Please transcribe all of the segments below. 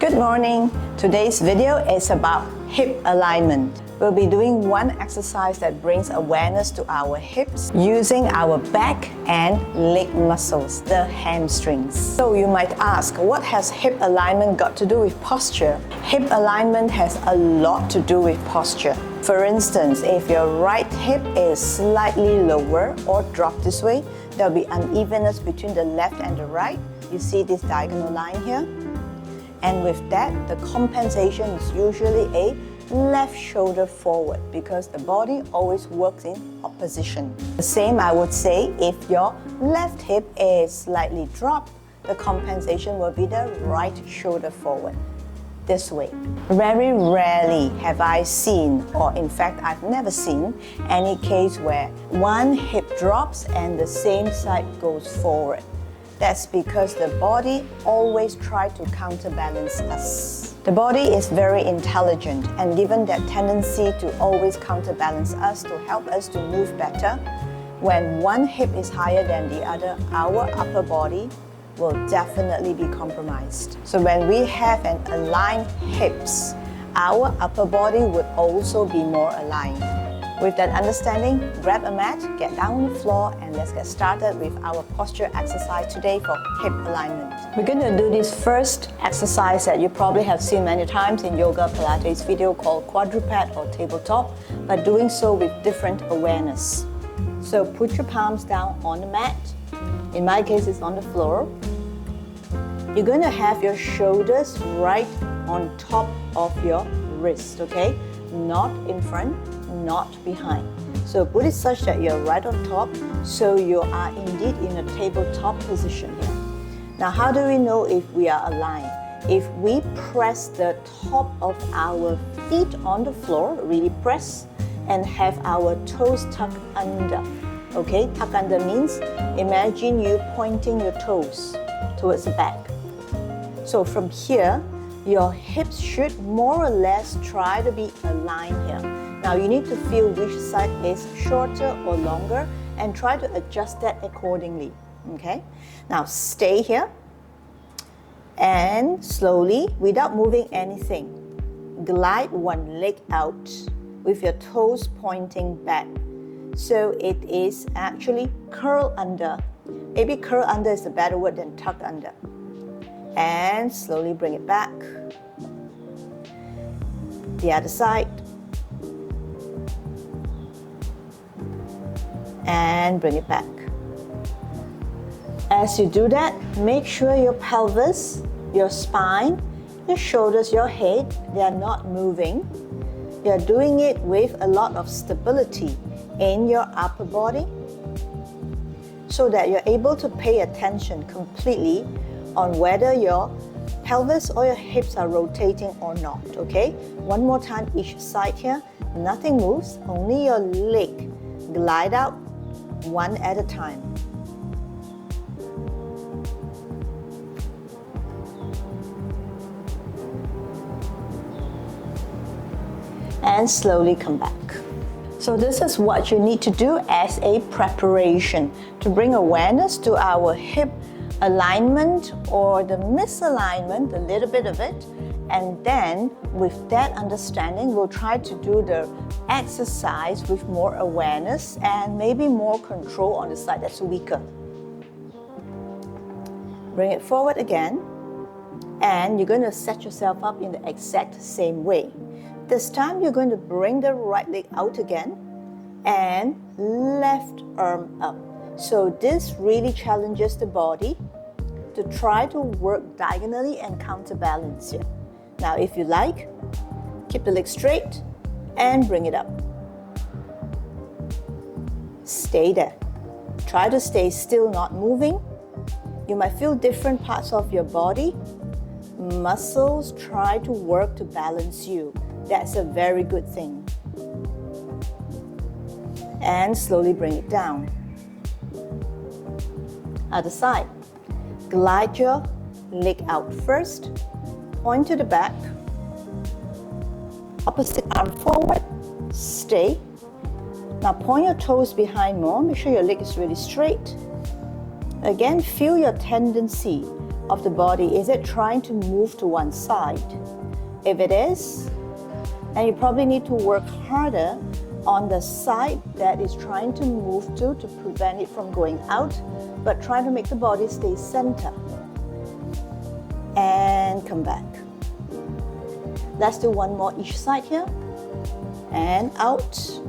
Good morning. Today's video is about hip alignment. We'll be doing one exercise that brings awareness to our hips using our back and leg muscles, the hamstrings. So you might ask, what has hip alignment got to do with posture? Hip alignment has a lot to do with posture. For instance, if your right hip is slightly lower or dropped this way, there'll be unevenness between the left and the right. You see this diagonal line here? And with that, the compensation is usually a left shoulder forward because the body always works in opposition. The same I would say if your left hip is slightly dropped, the compensation will be the right shoulder forward, this way. Very rarely have I seen, or in fact I've never seen, any case where one hip drops and the same side goes forward. That's because the body always tries to counterbalance us. The body is very intelligent, and given that tendency to always counterbalance us to help us to move better, when one hip is higher than the other, our upper body will definitely be compromised. So when we have an aligned hips, our upper body would also be more aligned. With that understanding, grab a mat, get down on the floor, and let's get started with our posture exercise today for hip alignment. We're going to do this first exercise that you probably have seen many times in yoga Pilates video called quadruped or tabletop, but doing so with different awareness. So put your palms down on the mat. In my case, it's on the floor. You're going to have your shoulders right on top of your wrist, okay? Not in front, not behind. So put it such that you're right on top, so you are indeed in a tabletop position here. Now, how do we know if we are aligned? If we press the top of our feet on the floor, really press, and have our toes tucked under. Okay, tuck under means imagine you pointing your toes towards the back. So from here, your hips should more or less try to be aligned here. Now you need to feel which side is shorter or longer and try to adjust that accordingly. Okay? Now stay here and slowly, without moving anything, glide one leg out with your toes pointing back. So it is actually curl under. Maybe curl under is a better word than tuck under. And slowly bring it back. The other side. And bring it back. As you do that, make sure your pelvis, your spine, your shoulders, your head, they are not moving. You're doing it with a lot of stability in your upper body so that you're able to pay attention completely on whether your pelvis or your hips are rotating or not, okay? One more time each side here. Nothing moves, only your leg. Glide out one at a time. And slowly come back. So this is what you need to do as a preparation to bring awareness to our hip alignment or the misalignment, a little bit of it, and then with that understanding, we'll try to do the exercise with more awareness and maybe more control on the side that's weaker. Bring it forward again, and you're going to set yourself up in the exact same way. This time you're going to bring the right leg out again and left arm up. So this really challenges the body to try to work diagonally and counterbalance here. Now if you like, keep the leg straight and bring it up. Stay there. Try to stay still, not moving. You might feel different parts of your body. Muscles try to work to balance you. That's a very good thing. And slowly bring it down. Other side. Glide your leg out first. Point to the back. Opposite arm forward. Stay. Now point your toes behind more. Make sure your leg is really straight. Again, feel your tendency of the body, is it trying to move to one side? If it is, and you probably need to work harder on the side that is trying to move to prevent it from going out, but trying to make the body stay center. And come back. Let's do one more each side here. And out.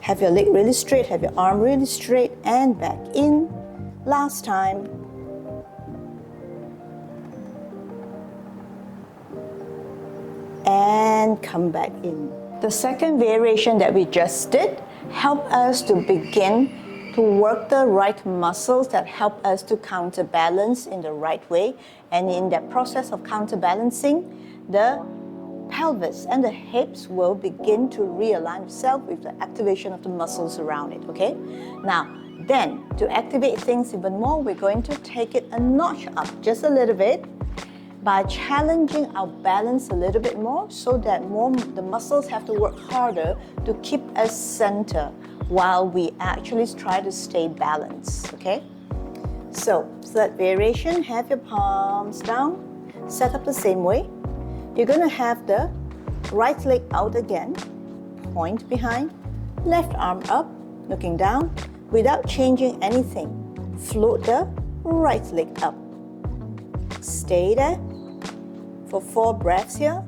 Have your leg really straight, have your arm really straight, and back in. Last time. And come back in. The second variation that we just did helped us to begin to work the right muscles that help us to counterbalance in the right way. And in that process of counterbalancing, the pelvis and the hips will begin to realign itself with the activation of the muscles around it, okay? Now, then, to activate things even more, we're going to take it a notch up, just a little bit, by challenging our balance a little bit more so that the muscles have to work harder to keep us center while we actually try to stay balanced, okay? So, third variation, have your palms down, set up the same way. You're going to have the right leg out again, point behind, left arm up, looking down, without changing anything. Float the right leg up. Stay there for 4 breaths here.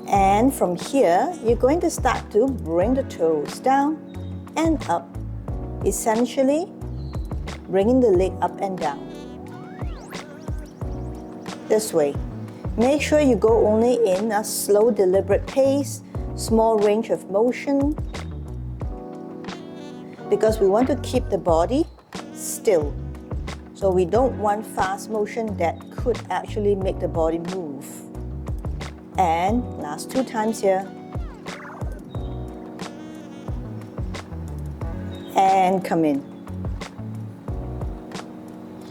And from here, you're going to start to bring the toes down and up, essentially bringing the leg up and down. This way. Make sure you go only in a slow, deliberate pace, small range of motion, because we want to keep the body still. So we don't want fast motion that could actually make the body move. And last 2 times here. And come in.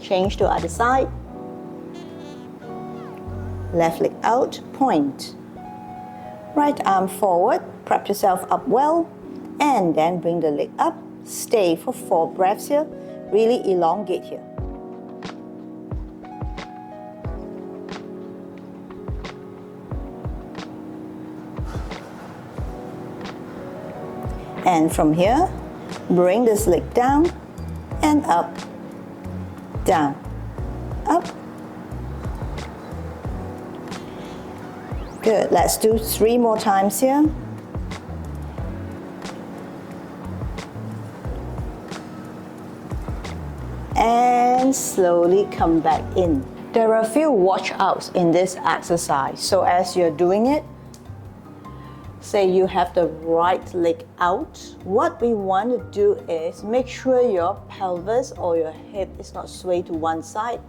Change to other side. Left leg out, point. Right arm forward, prop yourself up well, and then bring the leg up. Stay for 4 breaths here. Really elongate here. And from here, bring this leg down and up, down, up. Good, let's do 3 more times here. And slowly come back in. There are a few watch outs in this exercise. So as you're doing it, say you have the right leg out, what we want to do is make sure your pelvis or your hip is not swayed to one side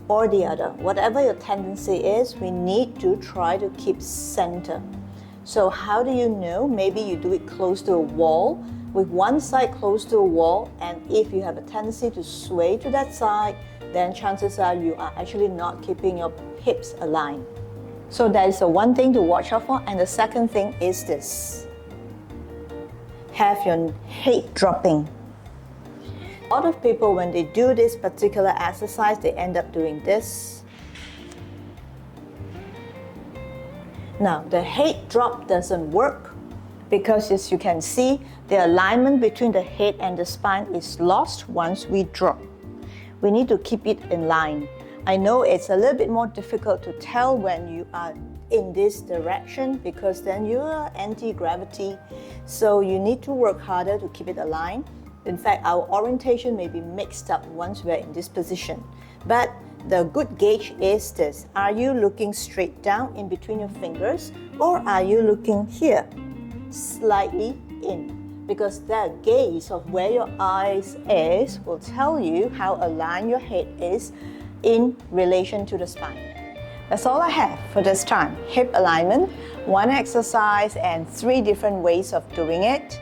or the other. Whatever your tendency is, we need to try to keep center. So how do you know? Maybe you do it close to a wall, with one side close to a wall, and if you have a tendency to sway to that side, then chances are you are actually not keeping your hips aligned. So that is the one thing to watch out for. And the second thing is this. Have your head dropping. A lot of people, when they do this particular exercise, they end up doing this. Now, the head drop doesn't work because, as you can see, the alignment between the head and the spine is lost once we drop. We need to keep it in line. I know it's a little bit more difficult to tell when you are in this direction because then you are anti-gravity. So you need to work harder to keep it aligned. In fact, our orientation may be mixed up once we're in this position. But the good gauge is this. Are you looking straight down in between your fingers, or are you looking here, slightly in? Because the gaze of where your eyes is will tell you how aligned your head is in relation to the spine. That's all I have for this time. Hip alignment, 1 exercise and 3 different ways of doing it.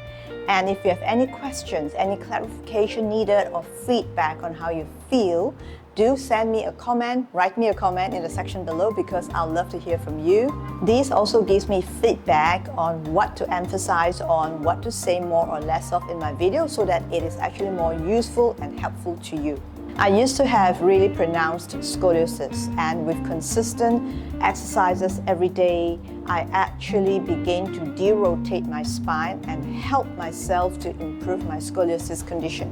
And if you have any questions, any clarification needed or feedback on how you feel, do send me a comment, write me a comment in the section below because I'd love to hear from you. This also gives me feedback on what to emphasize on, what to say more or less of in my video so that it is actually more useful and helpful to you. I used to have really pronounced scoliosis, and with consistent exercises every day, I actually began to derotate my spine and help myself to improve my scoliosis condition.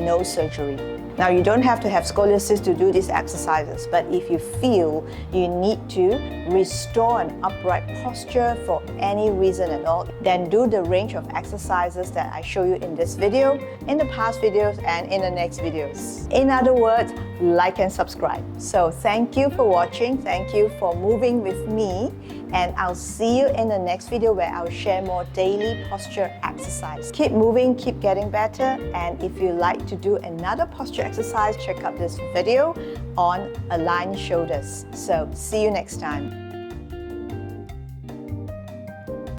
No surgery. Now, you don't have to have scoliosis to do these exercises, but if you feel you need to restore an upright posture for any reason at all, then do the range of exercises that I show you in this video, in the past videos, and in the next videos. In other words, like and subscribe. So thank you for watching, thank you for moving with me, and I'll see you in the next video where I'll share more daily posture exercise. Keep moving, keep getting better, and if you like to do another posture exercise, check out this video on aligned shoulders. So see you next time.